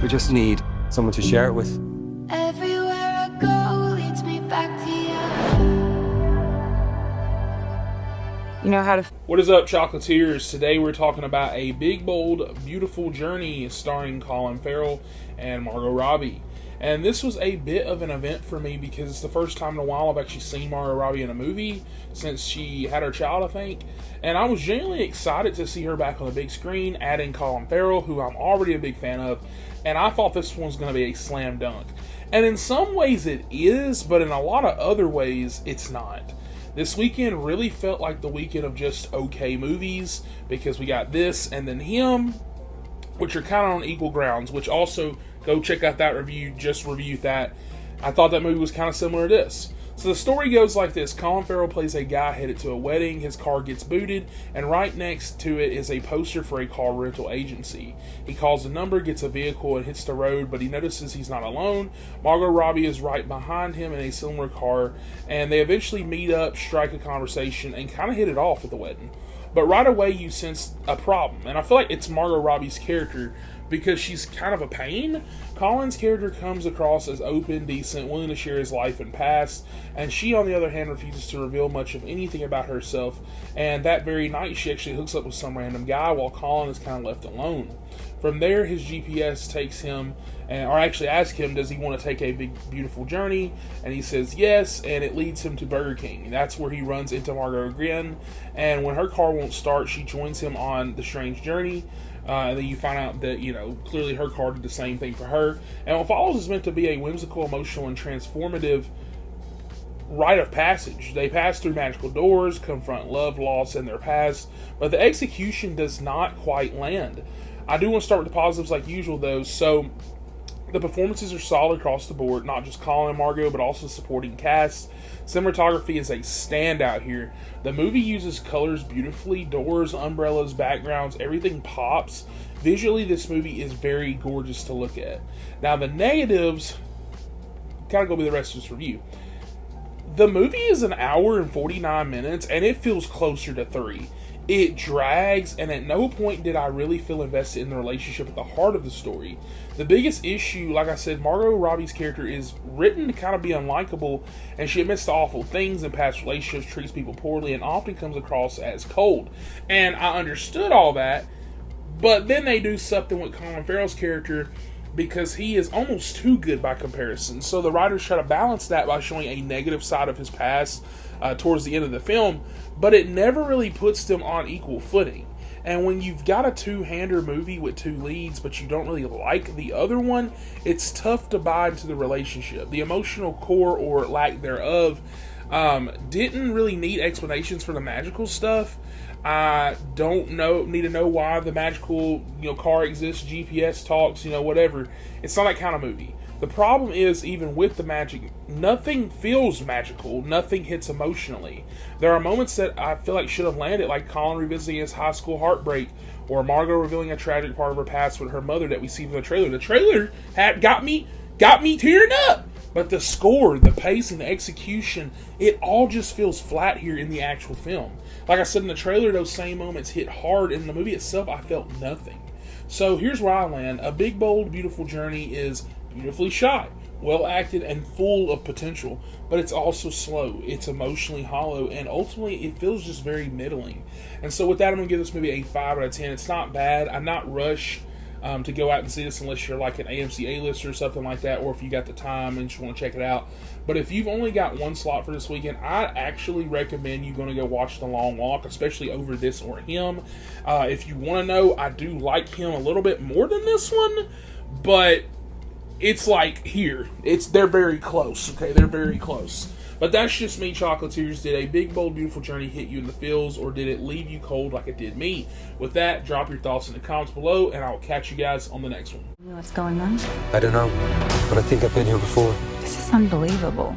We just need someone to share it with. Everywhere I go leads me back to you. You know how to... What is up, Chocolatiers? Today we're talking about A Big, Bold, Beautiful Journey starring Colin Farrell and Margot Robbie. And this was a bit of an event for me because it's the first time in a while I've actually seen Margot Robbie in a movie since she had her child, I think. And I was genuinely excited to see her back on the big screen, adding Colin Farrell, who I'm already a big fan of. And I thought this one was going to be a slam dunk. And in some ways it is, but in a lot of other ways it's not. This weekend really felt like the weekend of just okay movies because we got this and then Him, which are kind of on equal grounds, which also, go check out that review, just reviewed that. I thought that movie was kind of similar to this. So the story goes like this. Colin Farrell plays a guy headed to a wedding. His car gets booted, and right next to it is a poster for a car rental agency. He calls the number, gets a vehicle, and hits the road, but he notices he's not alone. Margot Robbie is right behind him in a similar car, and they eventually meet up, strike a conversation, and kind of hit it off at the wedding. But right away you sense a problem, and I feel like it's Margot Robbie's character because she's kind of a pain. Colin's character comes across as open, decent, willing to share his life and past, and she, on the other hand, refuses to reveal much of anything about herself, and that very night she actually hooks up with some random guy while Colin is kind of left alone. From there, his GPS takes him, or actually asks him, does he want to take a big, beautiful journey? And he says yes, and it leads him to Burger King. That's where he runs into Margot again, and when her car won't start, she joins him on the strange journey. And then you find out that, clearly her car did the same thing for her. And what follows is meant to be a whimsical, emotional, and transformative rite of passage. They pass through magical doors, confront love, loss, and their past, but the execution does not quite land. I do want to start with the positives like usual, though. So the performances are solid across the board, not just Colin and Margot, but also supporting cast. Cinematography is a standout here. The movie uses colors beautifully, doors, umbrellas, backgrounds, everything pops. Visually, this movie is very gorgeous to look at. Now, the negatives kind of go with the rest of this review. The movie is an hour and 49 minutes, and it feels closer to 3. It drags, and at no point did I really feel invested in the relationship at the heart of the story. The biggest issue, like I said, Margot Robbie's character is written to kind of be unlikable, and she admits to awful things in past relationships, treats people poorly, and often comes across as cold. And I understood all that, but then they do something with Colin Farrell's character because he is almost too good by comparison. So the writers try to balance that by showing a negative side of his past towards the end of the film, but it never really puts them on equal footing. And when you've got a two-hander movie with two leads, but you don't really like the other one, it's tough to buy into the relationship. The emotional core, or lack thereof, didn't really need explanations for the magical stuff. I don't need to know why the magical car exists, GPS talks, whatever. It's not that kind of movie. The problem is, even with the magic, nothing feels magical. Nothing hits emotionally. There are moments that I feel like should have landed, like Colin revisiting his high school heartbreak, or Margot revealing a tragic part of her past with her mother that we see from the trailer. The trailer got me tearing up. But the score, the pacing, the execution, it all just feels flat here in the actual film. Like I said in the trailer, those same moments hit hard. In the movie itself, I felt nothing. So here's where I land. A Big, Bold, Beautiful Journey is beautifully shot, well acted, and full of potential, but it's also slow, it's emotionally hollow, and ultimately it feels just very middling. And so with that, I'm going to give this movie a 5 out of 10. It's not bad. I'm not rushed to go out and see this unless you're like an AMC A-lister or something like that, or if you got the time and just want to check it out. But if you've only got one slot for this weekend, I actually recommend you going to go watch The Long Walk, especially over this or Him. If you want to know, I do like Him a little bit more than this one, but it's like here. They're very close, okay? They're very close. But that's just me, Chocolatiers. Did A Big, Bold, Beautiful Journey hit you in the feels, or did it leave you cold like it did me? With that, drop your thoughts in the comments below, and I will catch you guys on the next one. What's going on? I don't know, but I think I've been here before. This is unbelievable.